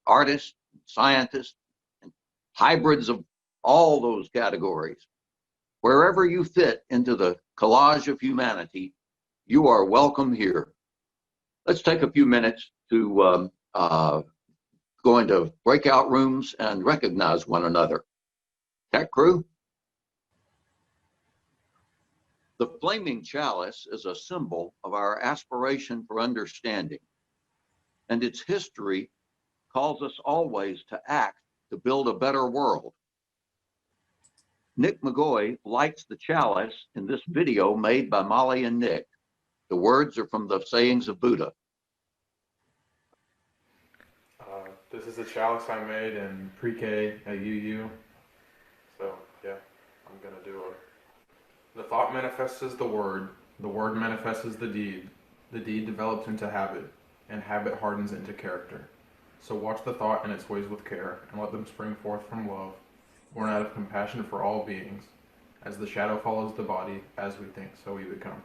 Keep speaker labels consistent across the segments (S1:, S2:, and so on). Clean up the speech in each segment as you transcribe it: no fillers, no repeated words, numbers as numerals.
S1: artists, scientists, and hybrids of all those categories. Wherever you fit into the collage of humanity, you are welcome here. Let's take a few minutes to go into breakout rooms and recognize one another. Tech crew? The flaming chalice is a symbol of our aspiration for understanding, and its history calls us always to act to build a better world. Nick McGoy lights the chalice in this video made by Molly and Nick. The words are from the sayings of Buddha.
S2: This is a chalice I made in pre-K at UU. So yeah, I'm gonna do it. The thought manifests as the word manifests as the deed develops into habit, and habit hardens into character. So watch the thought and its ways with care, and let them spring forth from love, born out of compassion for all beings. As the shadow follows the body, as we think, so we become.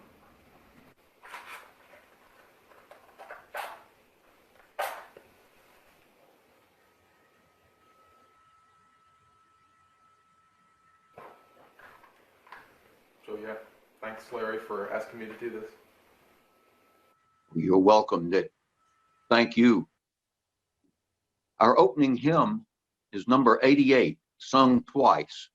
S2: So yeah, thanks Larry for asking me to do this.
S1: You're welcome, Nick. Thank you. Our opening hymn is number 88, sung twice.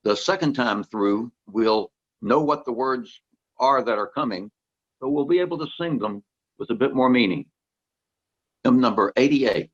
S1: The second time through, we'll know what the words are that are coming, so we'll be able to sing them with a bit more meaning. Hymn number 88.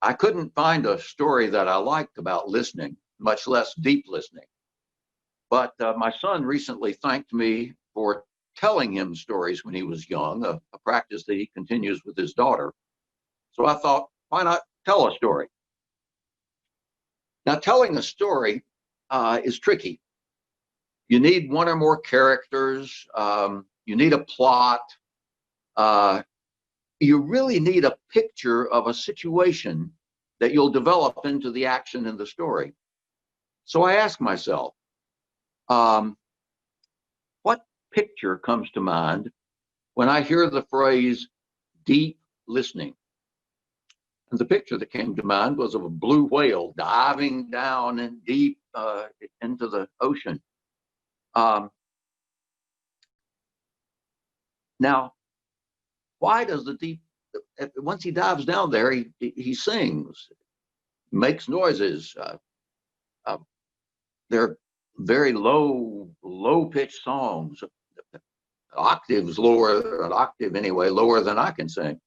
S1: I couldn't find a story that I liked about listening, much less deep listening. But my son recently thanked me for telling him stories when he was young, a practice that he continues with his daughter. So I thought, why not tell a story? Now, telling a story is tricky. You need one or more characters. You need a plot. You really need a picture of a situation that you'll develop into the action in the story. So I asked myself, what picture comes to mind when I hear the phrase deep listening? And the picture that came to mind was of a blue whale diving down and deep into the ocean. Now, why does the deep, once he dives down there, he sings, makes noises. They're very low pitched songs, octaves lower, an octave anyway, lower than I can sing.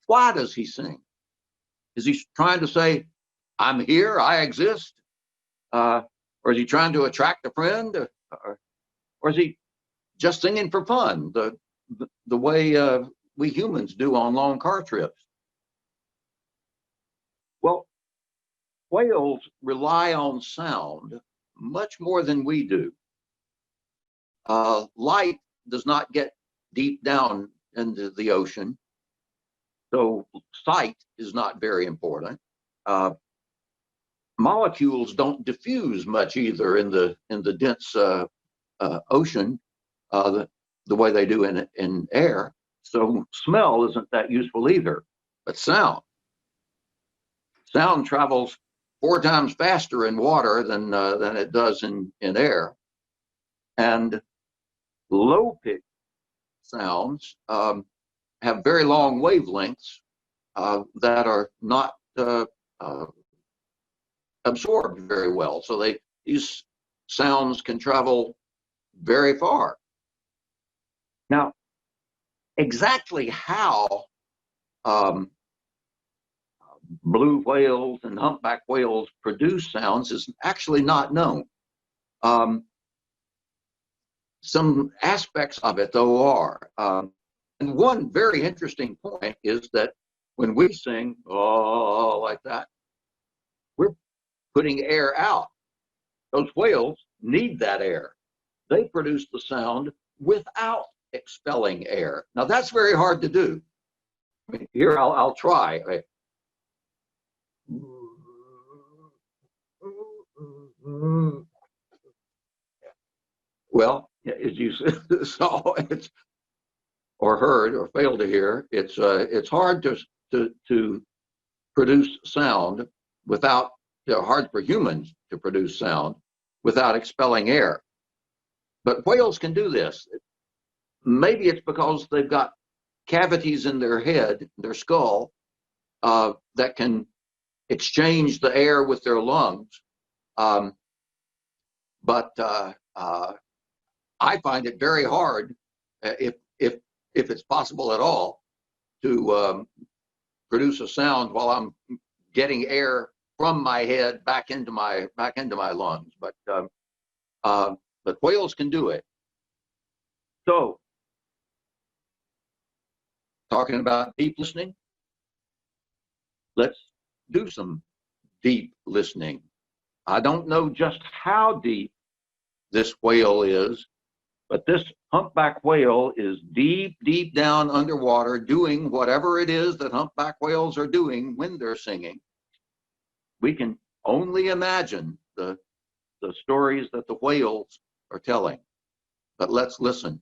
S1: Why does he sing? Is he trying to say, I'm here, I exist? Or is he trying to attract a friend? Or is he just singing for fun, the way we humans do on long car trips? Well, whales rely on sound much more than we do. Light does not get deep down into the ocean, so sight is not very important. Molecules don't diffuse much either in the dense ocean the way they do in air. So smell isn't that useful either. But sound travels 4 times faster in water than it does in air. And low pitch sounds have very long wavelengths that are not absorbed very well. So these sounds can travel very far. Now, exactly how blue whales and humpback whales produce sounds is actually not known. Some aspects of it, though, are. And one very interesting point is that when we sing, oh, like that, we're putting air out. Those whales need that air. They produce the sound without expelling air. Now, that's very hard to do. I mean, here, I'll try. Well, as you saw, or heard, or failed to hear, it's hard to produce sound without, hard for humans to produce sound without expelling air. But whales can do this. Maybe it's because they've got cavities in their head, their skull, that can exchange the air with their lungs. But I find it very hard, if it's possible at all, to produce a sound while I'm getting air from my head back into my lungs. But whales can do it. So, talking about deep listening, let's do some deep listening. I don't know just how deep this whale is, but this humpback whale is deep, deep down underwater doing whatever it is that humpback whales are doing when they're singing. We can only imagine the stories that the whales are telling. But let's listen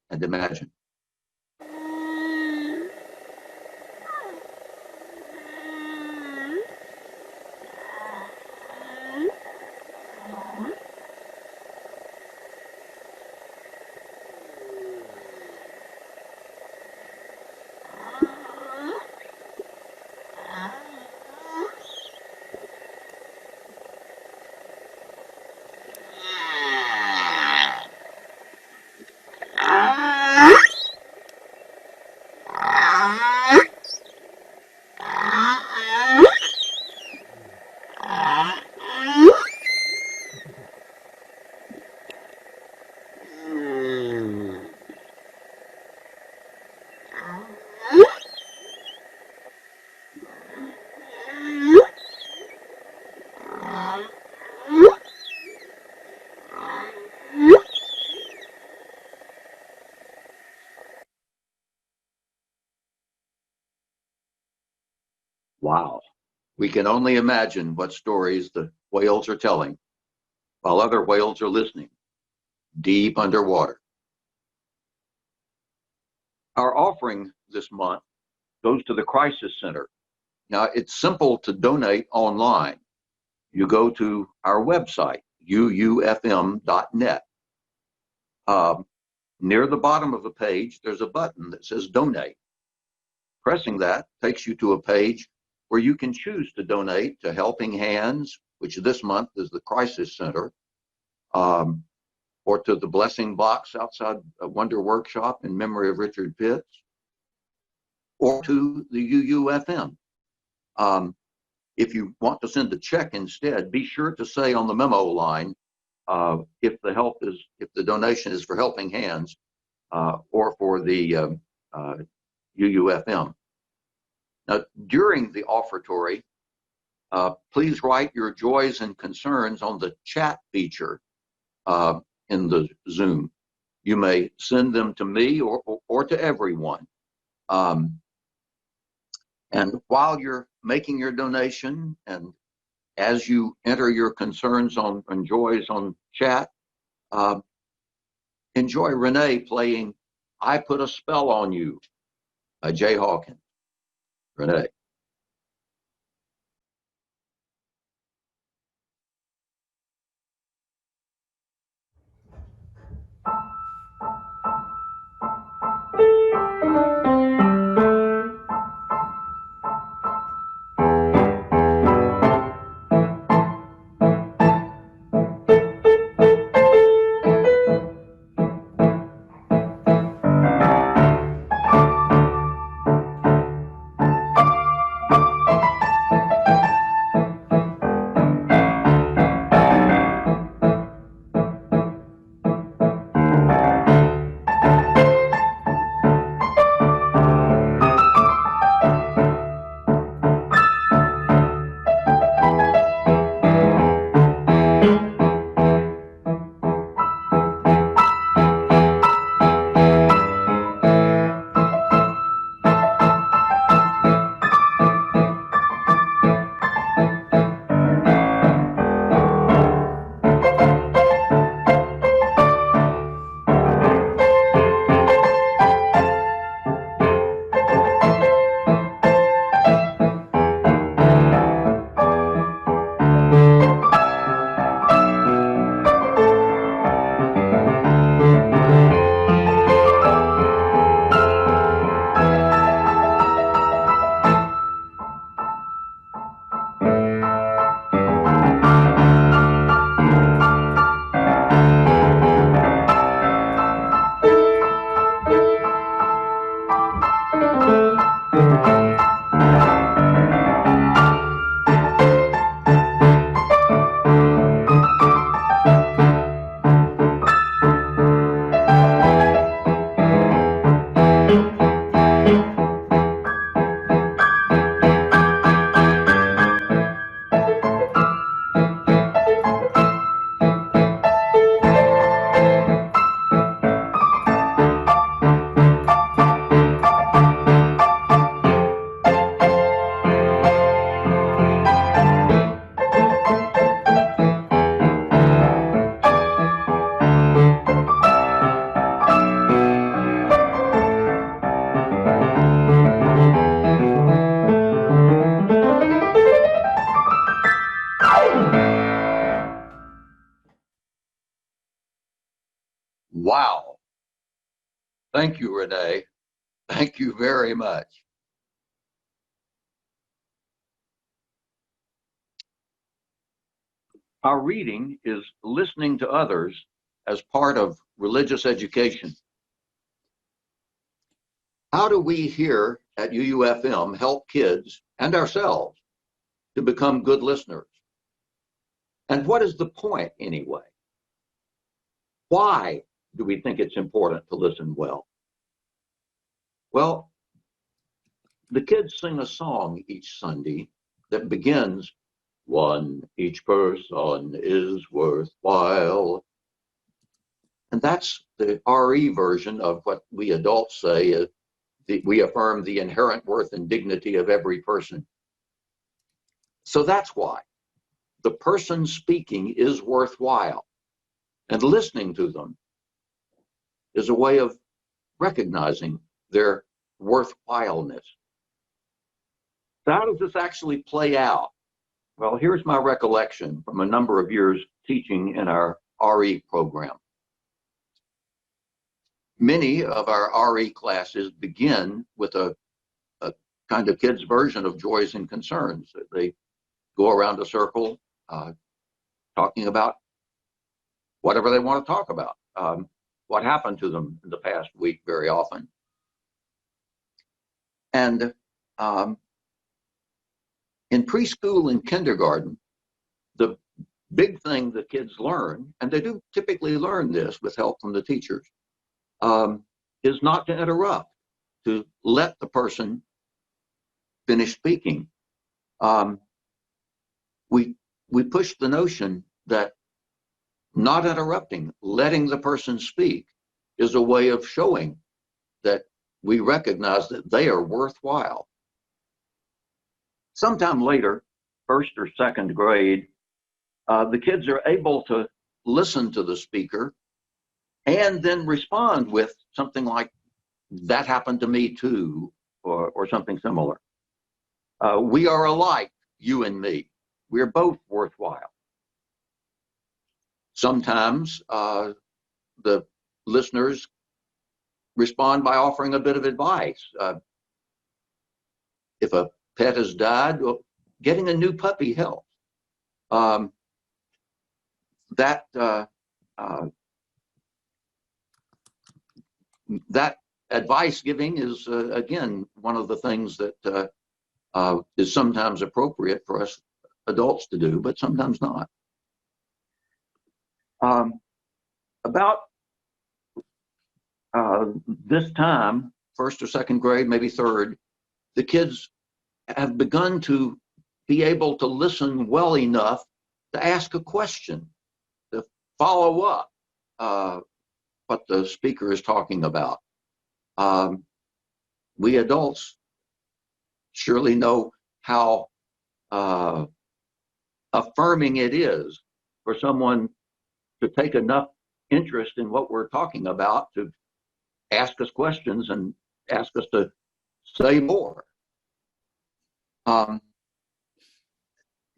S1: and imagine. Wow. We can only imagine what stories the whales are telling while other whales are listening deep underwater. Our offering this month goes to the Crisis Center. Now, it's simple to donate online. You go to our website, UUFM.net. Near the bottom of the page, there's a button that says donate. Pressing that takes you to a page where you can choose to donate to Helping Hands, which this month is the Crisis Center, or to the Blessing Box outside a Wonder Workshop in memory of Richard Pitts, or to the UUFM. If you want to send a check instead, be sure to say on the memo line if the donation is for Helping Hands or for the UUFM. Now, during the offertory, please write your joys and concerns on the chat feature in the Zoom. You may send them to me or to everyone. And while you're making your donation, and as you enter your concerns and joys on chat, enjoy Renee playing "I Put a Spell on You" by Jay Hawkins. Renee. Wow. Thank you, Renee. Thank you very much. Our reading is listening to others as part of religious education. How do we here at UUFM help kids and ourselves to become good listeners? And what is the point anyway? Why do we think it's important to listen well? Well, the kids sing a song each Sunday that begins, "One each person is worthwhile." And that's the RE version of what we adults say, we affirm the inherent worth and dignity of every person. So that's why the person speaking is worthwhile. And listening to them is a way of recognizing their worthwhileness. So how does this actually play out? Well, here's my recollection from a number of years teaching in our RE program. Many of our RE classes begin with a kind of kids' version of joys and concerns. They go around a circle talking about whatever they want to talk about, what happened to them in the past week very often. And in preschool and kindergarten, the big thing that kids learn, and they do typically learn this with help from the teachers, is not to interrupt, to let the person finish speaking. we push the notion that not interrupting, letting the person speak, is a way of showing that we recognize that they are worthwhile. Sometime later, first or second grade, the kids are able to listen to the speaker and then respond with something like, "That happened to me too," or something similar. "We are alike, you and me. We're both worthwhile." Sometimes the listeners respond by offering a bit of advice. If a pet has died, well, getting a new puppy helps. That advice giving is, again, one of the things that is sometimes appropriate for us adults to do, but sometimes not. About this time, first or second grade, maybe third, the kids have begun to be able to listen well enough to ask a question, to follow up what the speaker is talking about. We adults surely know how affirming it is for someone to take enough interest in what we're talking about to ask us questions and ask us to say more.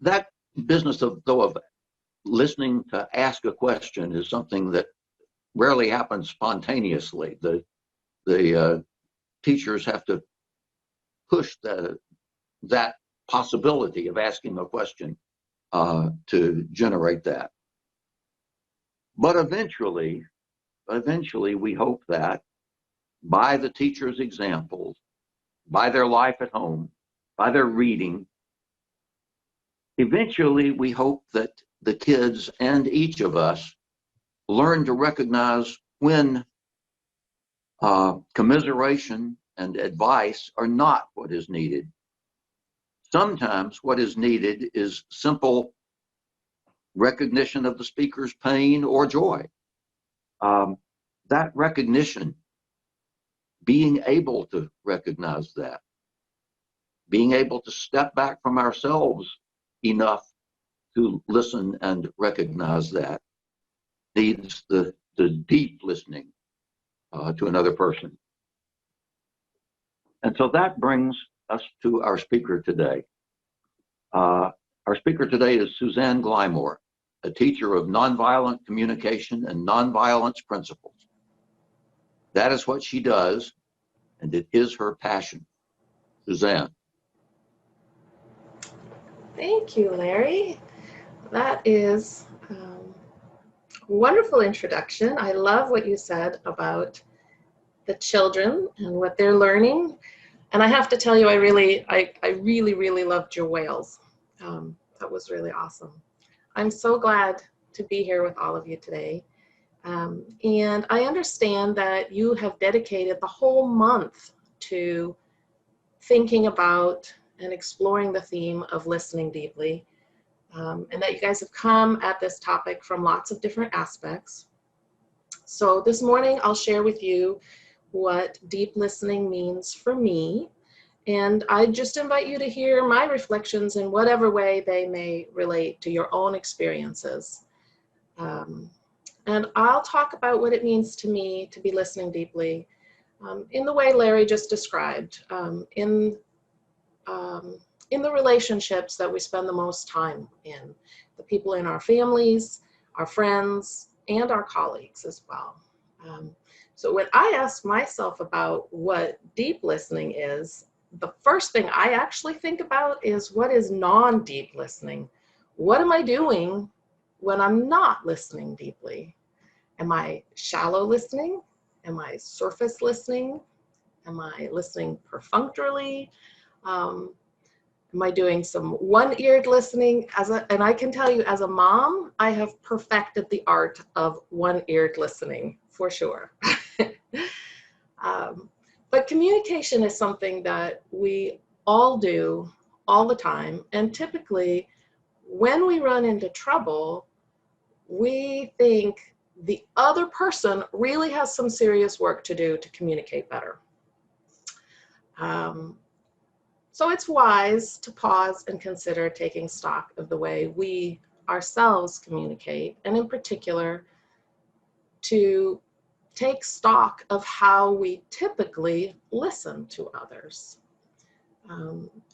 S1: That business of listening to ask a question is something that rarely happens spontaneously. The teachers have to push that possibility of asking a question to generate that. But eventually, we hope that by the teacher's examples, by their life at home, by their reading, eventually we hope that the kids and each of us learn to recognize when commiseration and advice are not what is needed. Sometimes what is needed is simple recognition of the speaker's pain or joy. That recognition, being able to recognize that, being able to step back from ourselves enough to listen and recognize that, needs the deep listening to another person. And so that brings us to our speaker today. Our speaker today is Susanne Glymour, a teacher of nonviolent communication and nonviolence principles. That is what she does, and it is her passion. Susanne.
S3: Thank you, Larry. That is a wonderful introduction. I love what you said about the children and what they're learning. And I have to tell you, I really loved your wails. That was really awesome. I'm so glad to be here with all of you today. And I understand that you have dedicated the whole month to thinking about and exploring the theme of listening deeply, and that you guys have come at this topic from lots of different aspects. So this morning I'll share with you what deep listening means for me, and I just invite you to hear my reflections in whatever way they may relate to your own experiences. And I'll talk about what it means to me to be listening deeply in the way Larry just described, in the relationships that we spend the most time in, the people in our families, our friends, and our colleagues as well. So when I ask myself about what deep listening is, the first thing I actually think about is what is non-deep listening? What am I doing when I'm not listening deeply? Am I shallow listening? Am I surface listening? Am I listening perfunctorily? Am I doing some one-eared listening? And I can tell you, as a mom, I have perfected the art of one-eared listening, for sure. But communication is something that we all do all the time, and typically when we run into trouble, we think the other person really has some serious work to do to communicate better. So it's wise to pause and consider taking stock of the way we ourselves communicate, and in particular, to take stock of how we typically listen to others.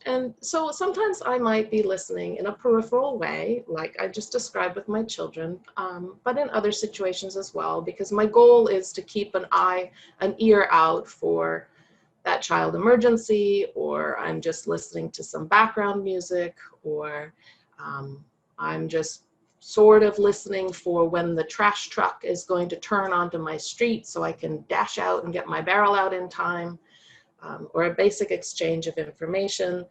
S3: And so sometimes I might be listening in a peripheral way, like I just described with my children, but in other situations as well, because my goal is to keep an ear out for that child emergency, or I'm just listening to some background music, or I'm just sort of listening for when the trash truck is going to turn onto my street so I can dash out and get my barrel out in time. Or a basic exchange of information,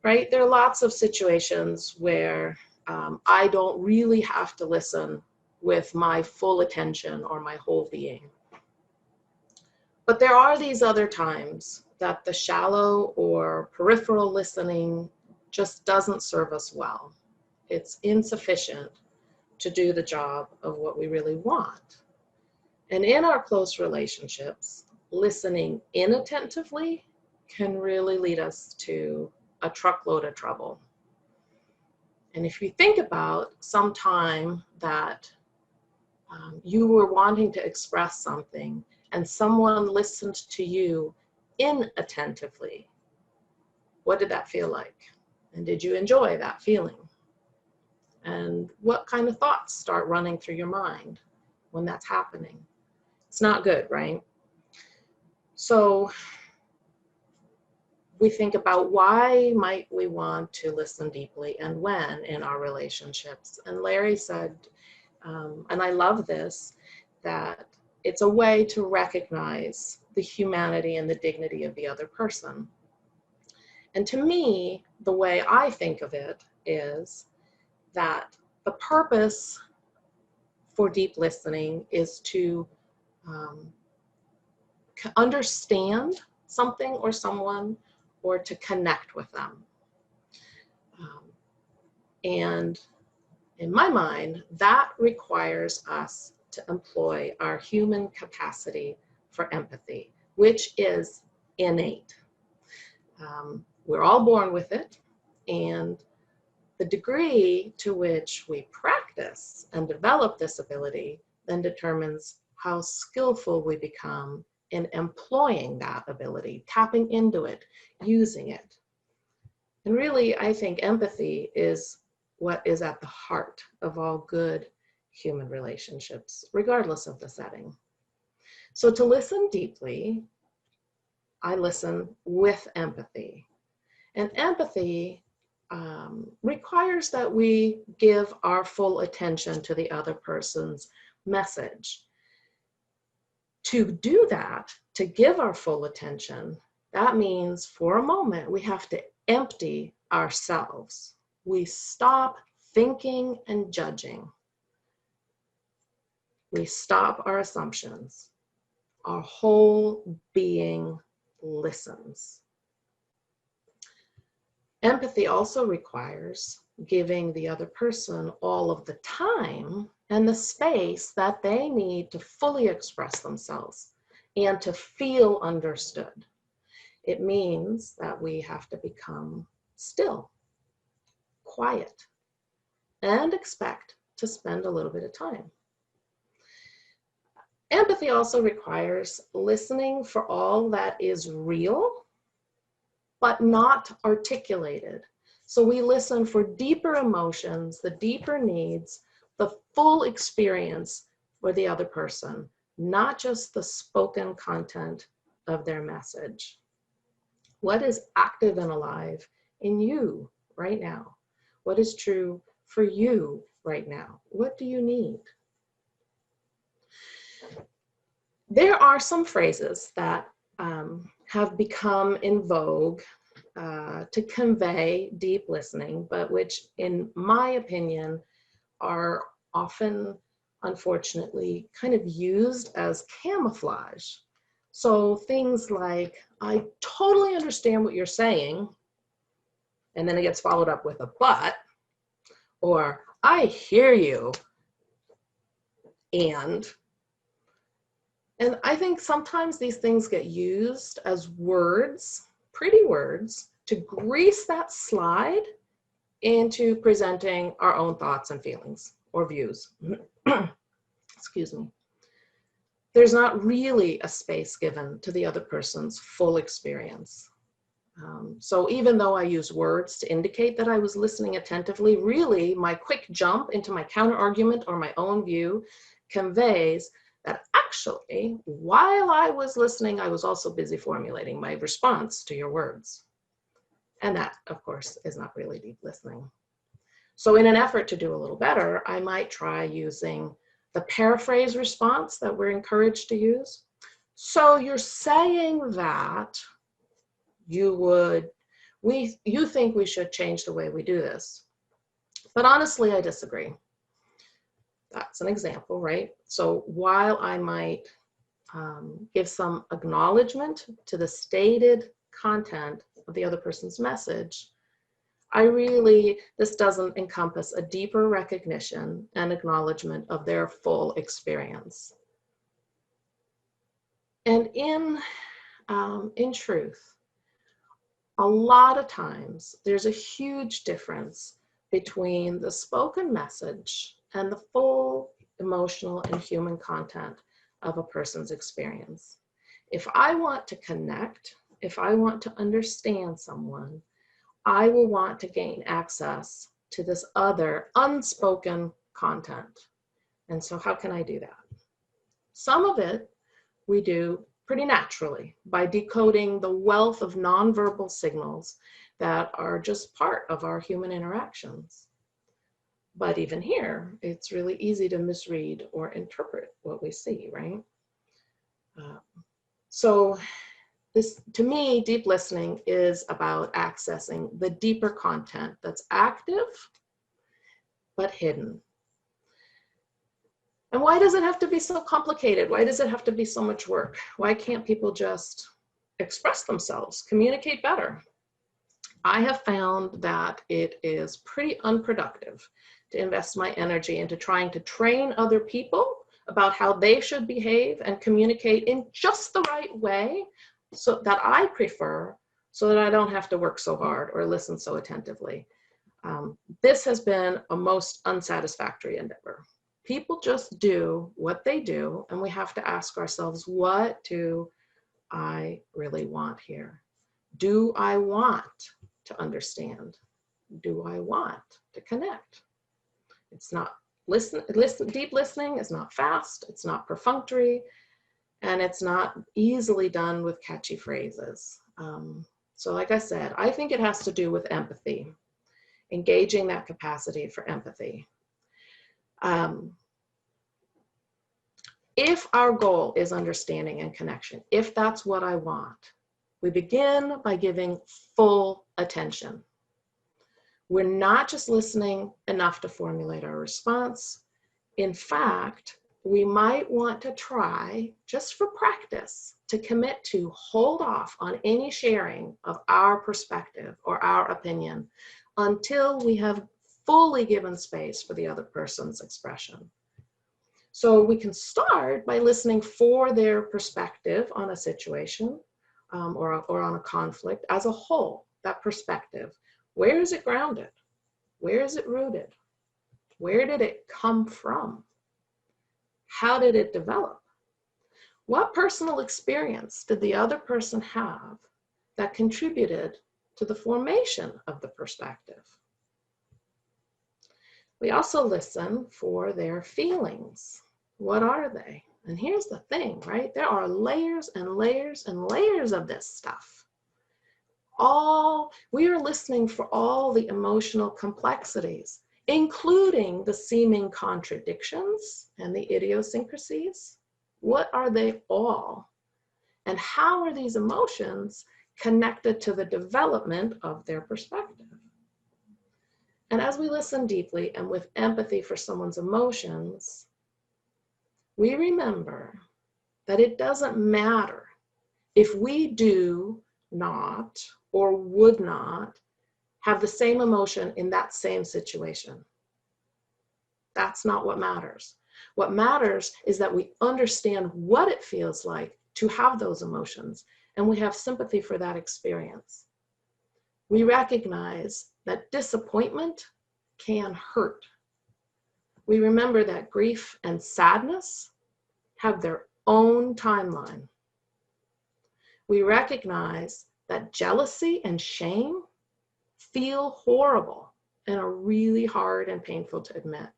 S3: right? There are lots of situations where I don't really have to listen with my full attention or my whole being. But there are these other times that the shallow or peripheral listening just doesn't serve us well. It's insufficient to do the job of what we really want. And in our close relationships, listening inattentively can really lead us to a truckload of trouble. And if you think about some time that you were wanting to express something and someone listened to you inattentively, what did that feel like? And did you enjoy that feeling? And what kind of thoughts start running through your mind when that's happening? It's not good, right? So we think about why might we want to listen deeply and when in our relationships. And Larry said, and I love this, that it's a way to recognize the humanity and the dignity of the other person. And to me, the way I think of it is that the purpose for deep listening is to understand something or someone, or to connect with them. And in my mind, that requires us to employ our human capacity for empathy, which is innate. We're all born with it, and the degree to which we practice and develop this ability then determines how skillful we become in employing that ability, tapping into it, using it. And really, I think empathy is what is at the heart of all good human relationships, regardless of the setting. So to listen deeply, I listen with empathy. And empathy requires that we give our full attention to the other person's message. To do that, to give our full attention, that means for a moment we have to empty ourselves. We stop thinking and judging. We stop our assumptions. Our whole being listens. Empathy also requires giving the other person all of the time and the space that they need to fully express themselves and to feel understood. It means that we have to become still, quiet, and expect to spend a little bit of time. Empathy also requires listening for all that is real, but not articulated. So we listen for deeper emotions, the deeper needs, the full experience for the other person, not just the spoken content of their message. What is active and alive in you right now? What is true for you right now? What do you need? There are some phrases that have become in vogue to convey deep listening, but which, in my opinion, are often, unfortunately, kind of used as camouflage. So things like, I totally understand what you're saying, and then it gets followed up with a but, or I hear you, and I think sometimes these things get used as words, pretty words, to grease that slide into presenting our own thoughts and feelings or views. Excuse me. There's not really a space given to the other person's full experience. So even though I use words to indicate that I was listening attentively, really my quick jump into my counter argument or my own view conveys that actually, while I was listening, I was also busy formulating my response to your words. And that, of course, is not really deep listening. So in an effort to do a little better, I might try using the paraphrase response that we're encouraged to use. So you're saying that you think we should change the way we do this. But honestly, I disagree. That's an example, right? So while I might give some acknowledgement to the stated content of the other person's message, this doesn't encompass a deeper recognition and acknowledgement of their full experience. And in truth, a lot of times there's a huge difference between the spoken message and the full emotional and human content of a person's experience. If I want to connect, if I want to understand someone, I will want to gain access to this other unspoken content. And so how can I do that? Some of it we do pretty naturally by decoding the wealth of nonverbal signals that are just part of our human interactions. But even here, it's really easy to misread or interpret what we see, right? So this, to me, deep listening is about accessing the deeper content that's active but hidden. And why does it have to be so complicated? Why does it have to be so much work? Why can't people just express themselves, communicate better? I have found that it is pretty unproductive to invest my energy into trying to train other people about how they should behave and communicate in just the right way so that I prefer, so that I don't have to work so hard or listen so attentively. This has been a most unsatisfactory endeavor. People just do what they do, and we have to ask ourselves, what do I really want here? Do I want to understand? Do I want to connect? It's not deep listening is not fast, it's not perfunctory, and it's not easily done with catchy phrases. So like I said, I think it has to do with empathy, engaging that capacity for empathy. If our goal is understanding and connection, if that's what I want, we begin by giving full attention. We're not just listening enough to formulate our response. In fact, we might want to try, just for practice, to commit to hold off on any sharing of our perspective or our opinion until we have fully given space for the other person's expression. So we can start by listening for their perspective on a situation or on a conflict as a whole, that perspective. Where is it grounded? Where is it rooted? Where did it come from? How did it develop? What personal experience did the other person have that contributed to the formation of the perspective? We also listen for their feelings. What are they? And here's the thing, right? There are layers and layers and layers of this stuff. We are listening for all the emotional complexities, including the seeming contradictions and the idiosyncrasies. What are they all? And how are these emotions connected to the development of their perspective? And as we listen deeply and with empathy for someone's emotions, we remember that it doesn't matter if we do not or would not have the same emotion in that same situation. That's not what matters. What matters is that we understand what it feels like to have those emotions, and we have sympathy for that experience. We recognize that disappointment can hurt. We remember that grief and sadness have their own timeline. We recognize that jealousy and shame feel horrible and are really hard and painful to admit.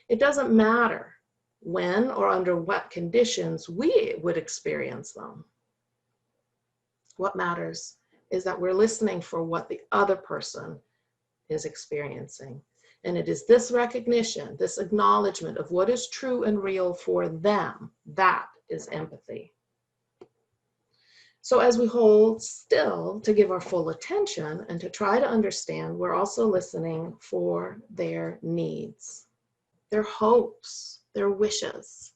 S3: It doesn't matter when or under what conditions we would experience them. What matters is that we're listening for what the other person is experiencing. And it is this recognition, this acknowledgement of what is true and real for them, that is empathy. So as we hold still to give our full attention and to try to understand, we're also listening for their needs, their hopes, their wishes.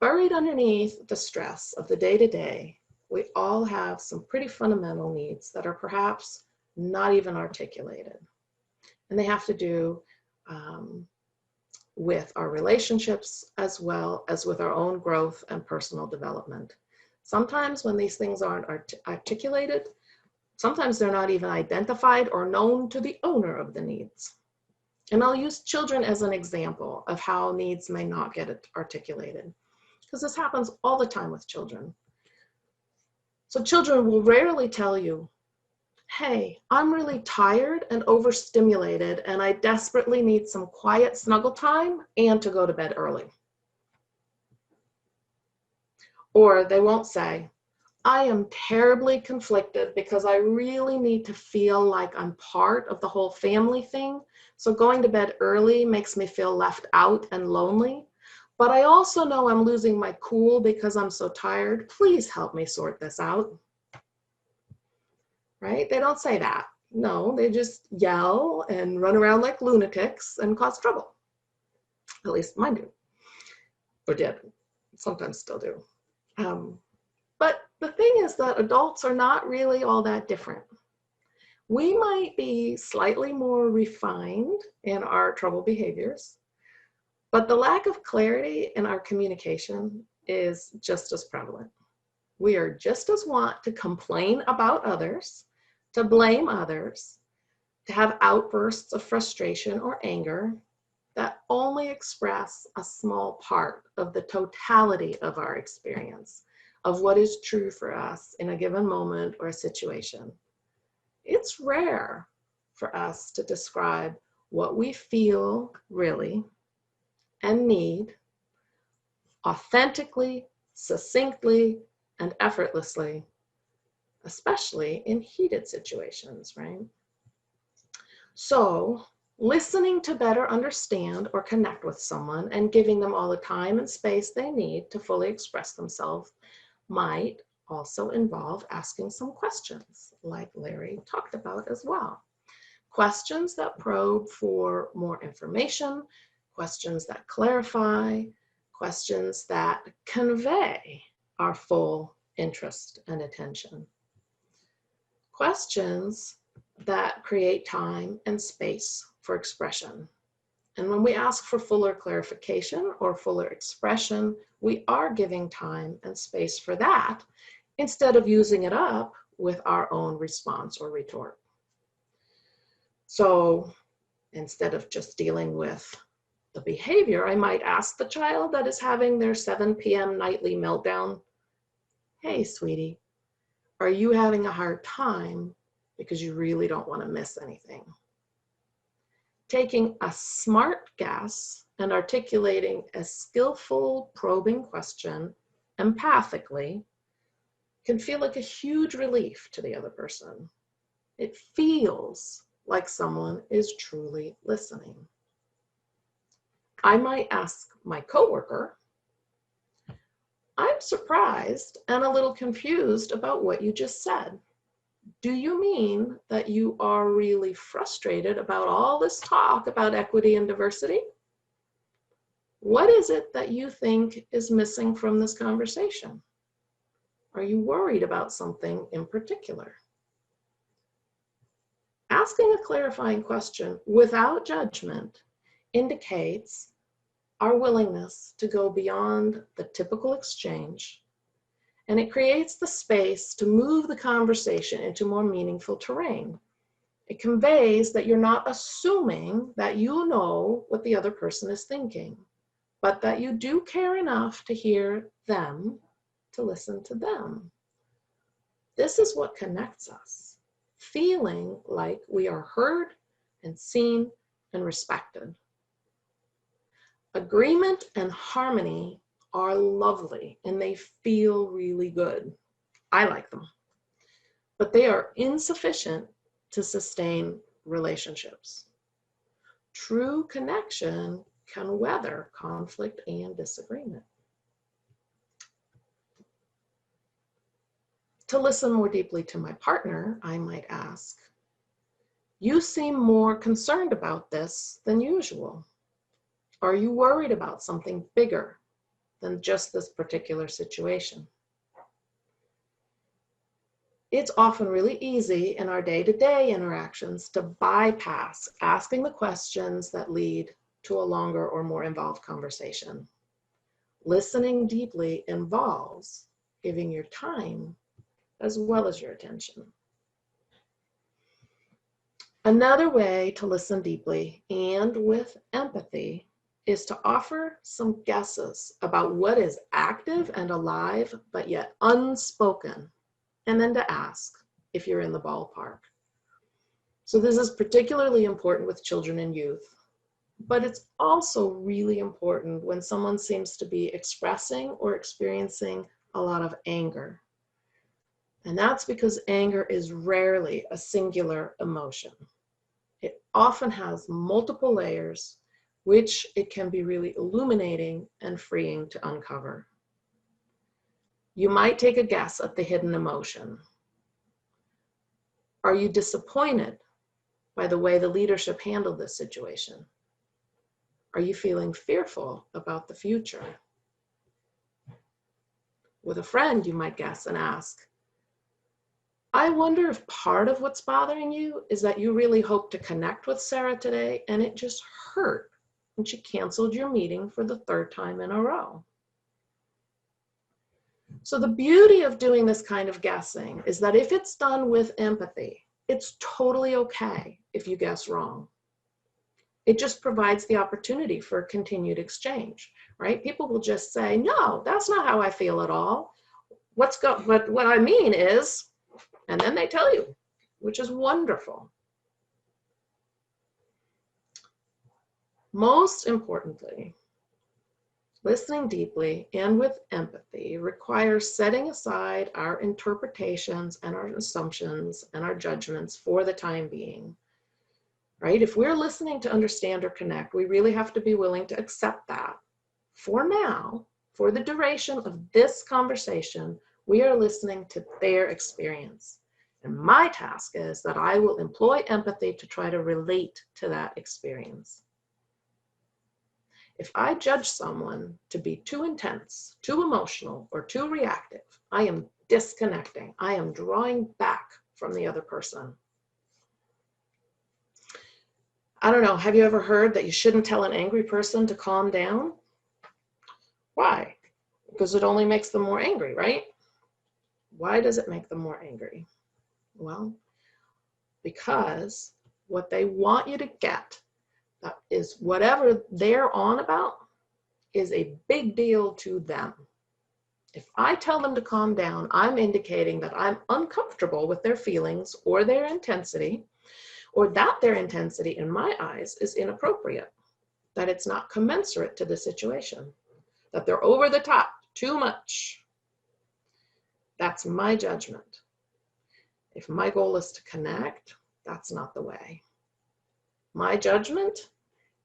S3: Buried underneath the stress of the day-to-day, we all have some pretty fundamental needs that are perhaps not even articulated. And they have to do with our relationships as well as with our own growth and personal development. Sometimes when these things aren't articulated, sometimes they're not even identified or known to the owner of the needs. And I'll use children as an example of how needs may not get articulated, because this happens all the time with children. So children will rarely tell you, hey, I'm really tired and overstimulated and I desperately need some quiet snuggle time and to go to bed early. Or they won't say, I am terribly conflicted because I really need to feel like I'm part of the whole family thing. So going to bed early makes me feel left out and lonely. But I also know I'm losing my cool because I'm so tired. Please help me sort this out. Right? They don't say that. No, they just yell and run around like lunatics and cause trouble. At least mine do. Or did. Sometimes still do. But the thing is that adults are not really all that different. We might be slightly more refined in our trouble behaviors, but the lack of clarity in our communication is just as prevalent. We are just as want to complain about others, to blame others, to have outbursts of frustration or anger that only express a small part of the totality of our experience, of what is true for us in a given moment or a situation. It's rare for us to describe what we feel really and need authentically, succinctly, and effortlessly, especially in heated situations, right? So, listening to better understand or connect with someone and giving them all the time and space they need to fully express themselves might also involve asking some questions, like Larry talked about as well. Questions that probe for more information, questions that clarify, questions that convey our full interest and attention. Questions that create time and space for expression. And when we ask for fuller clarification or fuller expression, we are giving time and space for that instead of using it up with our own response or retort. So instead of just dealing with the behavior, I might ask the child that is having their 7 p.m. nightly meltdown, hey, sweetie, are you having a hard time because you really don't want to miss anything? Taking a smart guess and articulating a skillful probing question empathically can feel like a huge relief to the other person. It feels like someone is truly listening. I might ask my coworker, I'm surprised and a little confused about what you just said. Do you mean that you are really frustrated about all this talk about equity and diversity? What is it that you think is missing from this conversation? Are you worried about something in particular? Asking a clarifying question without judgment indicates our willingness to go beyond the typical exchange, and it creates the space to move the conversation into more meaningful terrain. It conveys that you're not assuming that you know what the other person is thinking, but that you do care enough to hear them, to listen to them. This is what connects us, feeling like we are heard and seen and respected. Agreement and harmony are lovely and they feel really good. I like them, but they are insufficient to sustain relationships. True connection can weather conflict and disagreement. To listen more deeply to my partner, I might ask, "You seem more concerned about this than usual. Are you worried about something bigger than just this particular situation?" It's often really easy in our day-to-day interactions to bypass asking the questions that lead to a longer or more involved conversation. Listening deeply involves giving your time as well as your attention. Another way to listen deeply and with empathy is to offer some guesses about what is active and alive, but yet unspoken, and then to ask if you're in the ballpark. So this is particularly important with children and youth, but it's also really important when someone seems to be expressing or experiencing a lot of anger. And that's because anger is rarely a singular emotion. It often has multiple layers, which it can be really illuminating and freeing to uncover. You might take a guess at the hidden emotion. Are you disappointed by the way the leadership handled this situation? Are you feeling fearful about the future? With a friend, you might guess and ask, "I wonder if part of what's bothering you is that you really hoped to connect with Sarah today and it just hurt when she canceled your meeting for the third time in a row." So the beauty of doing this kind of guessing is that if it's done with empathy, it's totally okay if you guess wrong. It just provides the opportunity for continued exchange, right? People will just say, "No, that's not how I feel at all. What I mean is," and then they tell you, which is wonderful. Most importantly, listening deeply and with empathy requires setting aside our interpretations and our assumptions and our judgments for the time being, right? If we're listening to understand or connect, we really have to be willing to accept that. For now, for the duration of this conversation, we are listening to their experience. And my task is that I will employ empathy to try to relate to that experience. If I judge someone to be too intense, too emotional, or too reactive, I am disconnecting. I am drawing back from the other person. I don't know, have you ever heard that you shouldn't tell an angry person to calm down? Why? Because it only makes them more angry, right? Why does it make them more angry? Well, because what they want you to get is whatever they're on about is a big deal to them. If I tell them to calm down, I'm indicating that I'm uncomfortable with their feelings or their intensity, or that their intensity in my eyes is inappropriate, that it's not commensurate to the situation, that they're over the top, too much. That's my judgment. If my goal is to connect, that's not the way. My judgment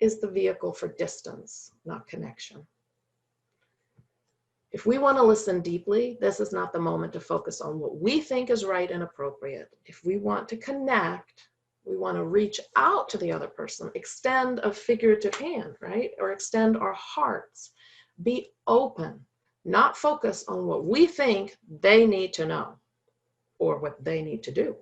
S3: is the vehicle for distance, not connection. If we want to listen deeply, this is not the moment to focus on what we think is right and appropriate. If we want to connect, we want to reach out to the other person, extend a figurative hand, right? Or extend our hearts. Be open, not focus on what we think they need to know or what they need to do.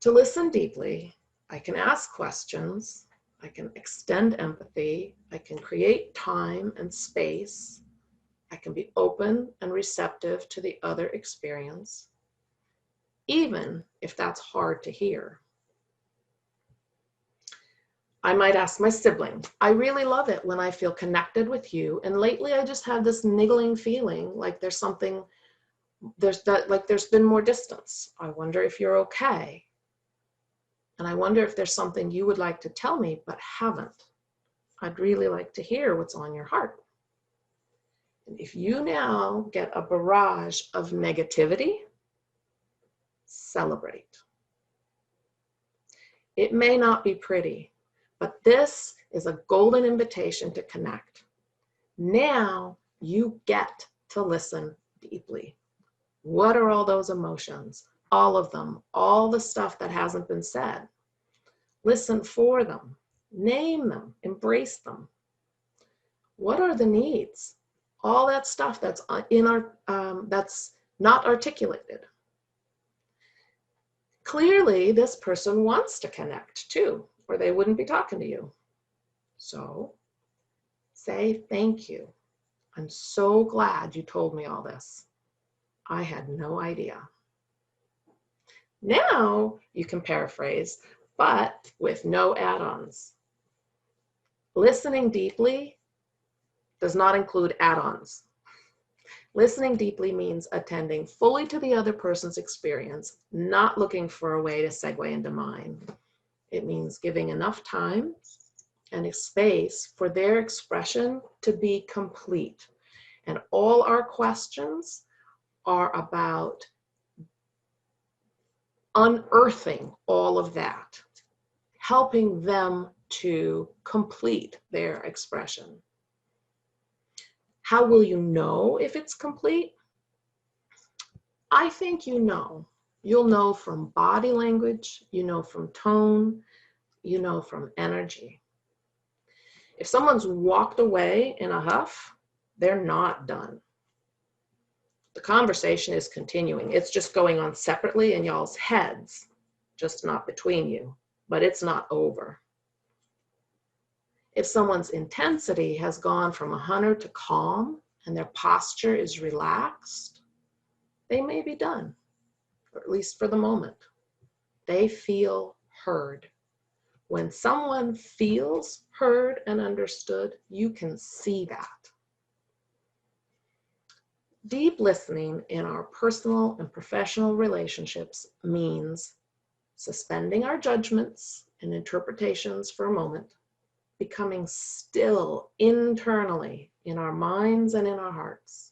S3: To listen deeply, I can ask questions I can extend empathy. I can create time and space. I can be open and receptive to the other experience, even if that's hard to hear. I might ask my sibling, I really love it when I feel connected with you, and lately I just have this niggling feeling like there's something, there's been more distance. I wonder if you're okay. And I wonder if there's something you would like to tell me but haven't. I'd really like to hear what's on your heart. And if you now get a barrage of negativity, celebrate. It may not be pretty, but this is a golden invitation to connect. Now you get to listen deeply. What are all those emotions? All of them, all the stuff that hasn't been said. Listen for them, name them, embrace them. What are the needs? All that stuff that's that's not articulated. Clearly, this person wants to connect too, or they wouldn't be talking to you. So say thank you. I'm so glad you told me all this. I had no idea. Now you can paraphrase, but with no add-ons. Listening deeply does not include add-ons. Listening deeply means attending fully to the other person's experience, not looking for a way to segue into mine. It means giving enough time and a space for their expression to be complete. And all our questions are about unearthing all of that, helping them to complete their expression. How will you know if it's complete? I think you know. You'll know from body language, you know from tone, you know from energy. If someone's walked away in a huff, they're not done. The conversation is continuing. It's just going on separately in y'all's heads, just not between you, but it's not over. If someone's intensity has gone from 100 to calm and their posture is relaxed, they may be done, or at least for the moment. They feel heard. When someone feels heard and understood, you can see that. Deep listening in our personal and professional relationships means suspending our judgments and interpretations for a moment, becoming still internally in our minds and in our hearts,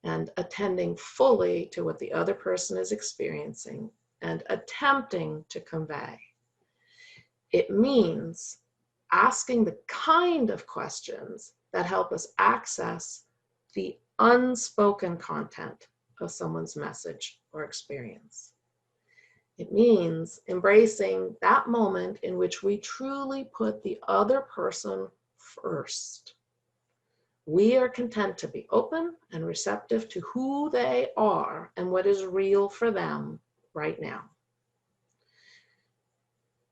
S3: and attending fully to what the other person is experiencing and attempting to convey. It means asking the kind of questions that help us access the unspoken content of someone's message or experience. It means embracing that moment in which we truly put the other person first. We are content to be open and receptive to who they are and what is real for them right now.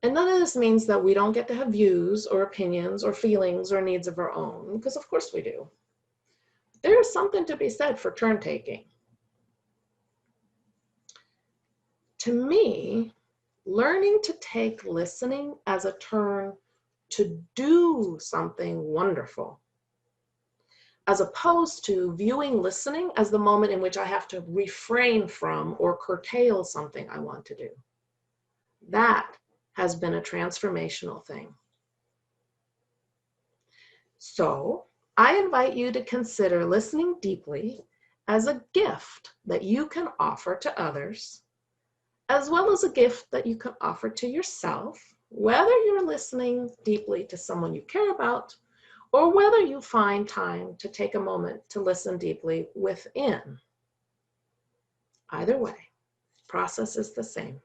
S3: And none of this means that we don't get to have views or opinions or feelings or needs of our own, because of course we do. There is something to be said for turn taking. To me, learning to take listening as a turn to do something wonderful, as opposed to viewing listening as the moment in which I have to refrain from or curtail something I want to do. That has been a transformational thing. So I invite you to consider listening deeply as a gift that you can offer to others, as well as a gift that you can offer to yourself, whether you're listening deeply to someone you care about, or whether you find time to take a moment to listen deeply within. Either way, process is the same.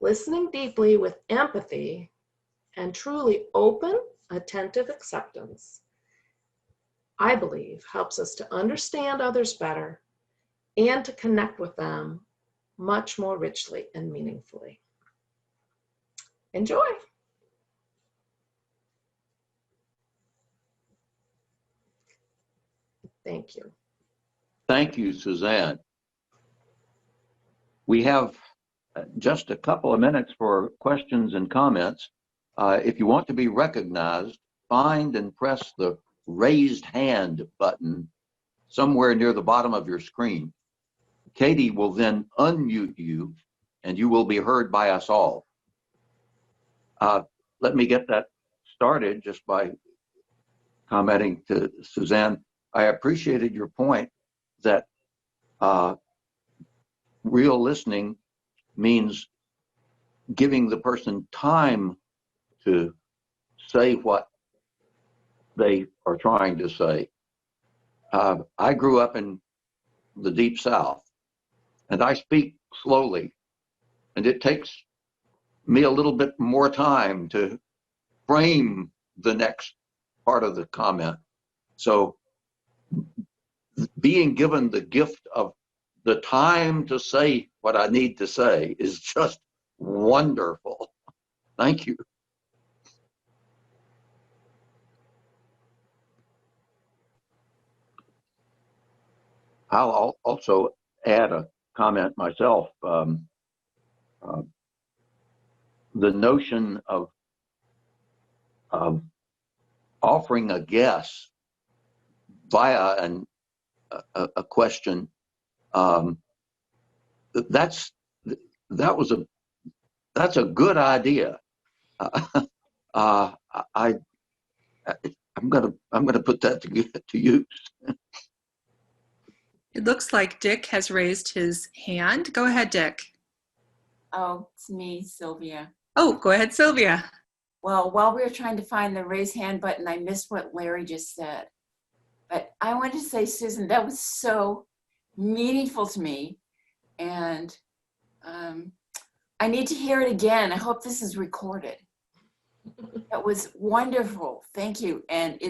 S3: Listening deeply with empathy and truly open, attentive acceptance, I believe, helps us to understand others better and to connect with them much more richly and meaningfully. Enjoy. Thank you.
S1: Thank you, Suzanne. We have just a couple of minutes for questions and comments. If you want to be recognized, find and press the raised hand button somewhere near the bottom of your screen. Katie will then unmute you and you will be heard by us all. Let me get that started just by commenting to Suzanne. I appreciated your point that real listening means giving the person time to say what they are trying to say. I grew up in the Deep South, and I speak slowly, and it takes me a little bit more time to frame the next part of the comment. So being given the gift of the time to say what I need to say is just wonderful. Thank you. I'll also add a comment myself. The notion of offering a guess via a question, that's a good idea. I'm gonna put that to use.
S4: It looks like Dick has raised his hand. Go ahead, Dick.
S5: Oh, it's me, Sylvia.
S4: Oh, go ahead, Sylvia.
S5: Well, while we were trying to find the raise hand button, I missed what Larry just said. But I wanted to say, Susan, that was so meaningful to me. And I need to hear it again. I hope this is recorded. That was wonderful. Thank you. And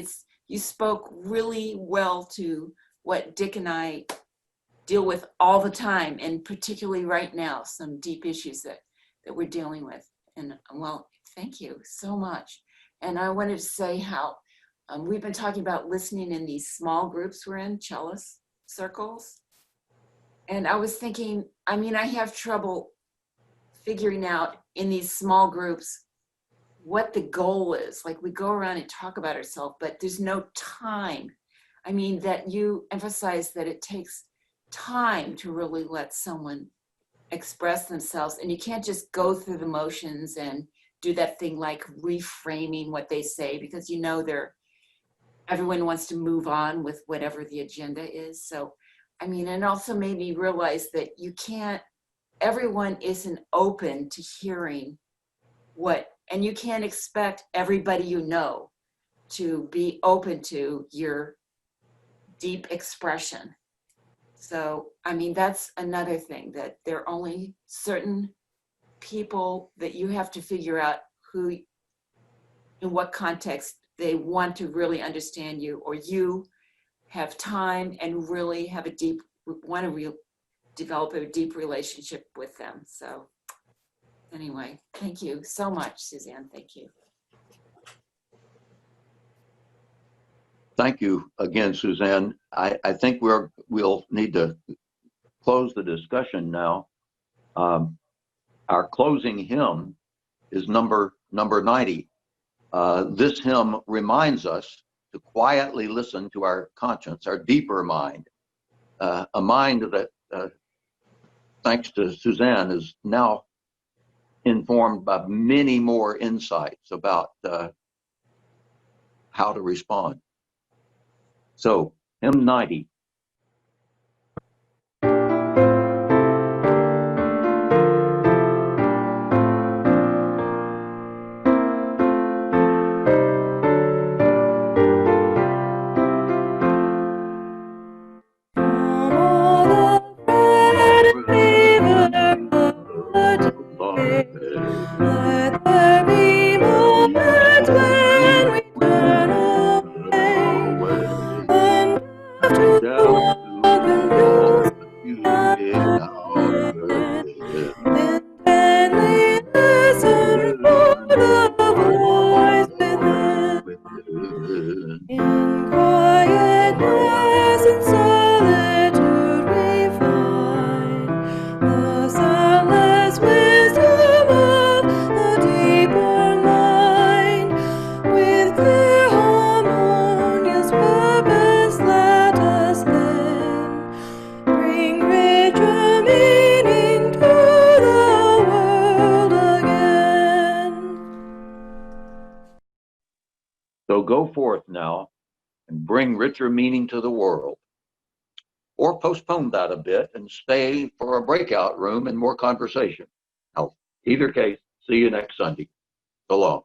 S5: you spoke really well to what Dick and I deal with all the time, and particularly right now, some deep issues that we're dealing with. And well, thank you so much. And I wanted to say how we've been talking about listening in these small groups we're in, cellist circles. And I was thinking, I mean, I have trouble figuring out in these small groups what the goal is. Like, we go around and talk about ourselves, but there's no time. I mean, that you emphasize that it takes time to really let someone express themselves, and you can't just go through the motions and do that thing like reframing what they say, because you know everyone wants to move on with whatever the agenda is. So, I mean, and also made me realize that everyone isn't open to hearing and you can't expect everybody you know to be open to your deep expression. So, I mean, that's another thing, that there are only certain people that you have to figure out who, in what context they want to really understand you, or you have time and really have want to develop a deep relationship with them. So anyway, thank you so much, Suzanne. Thank you.
S1: Thank you again, Suzanne. I think we'll need to close the discussion now. Our closing hymn is number 90. This hymn reminds us to quietly listen to our conscience, our deeper mind, a mind that, thanks to Suzanne, is now informed by many more insights about how to respond. So, hymn 90. go forth now and bring richer meaning to the world. Or postpone that a bit and stay for a breakout room and more conversation. Now, either case, see you next Sunday. So long.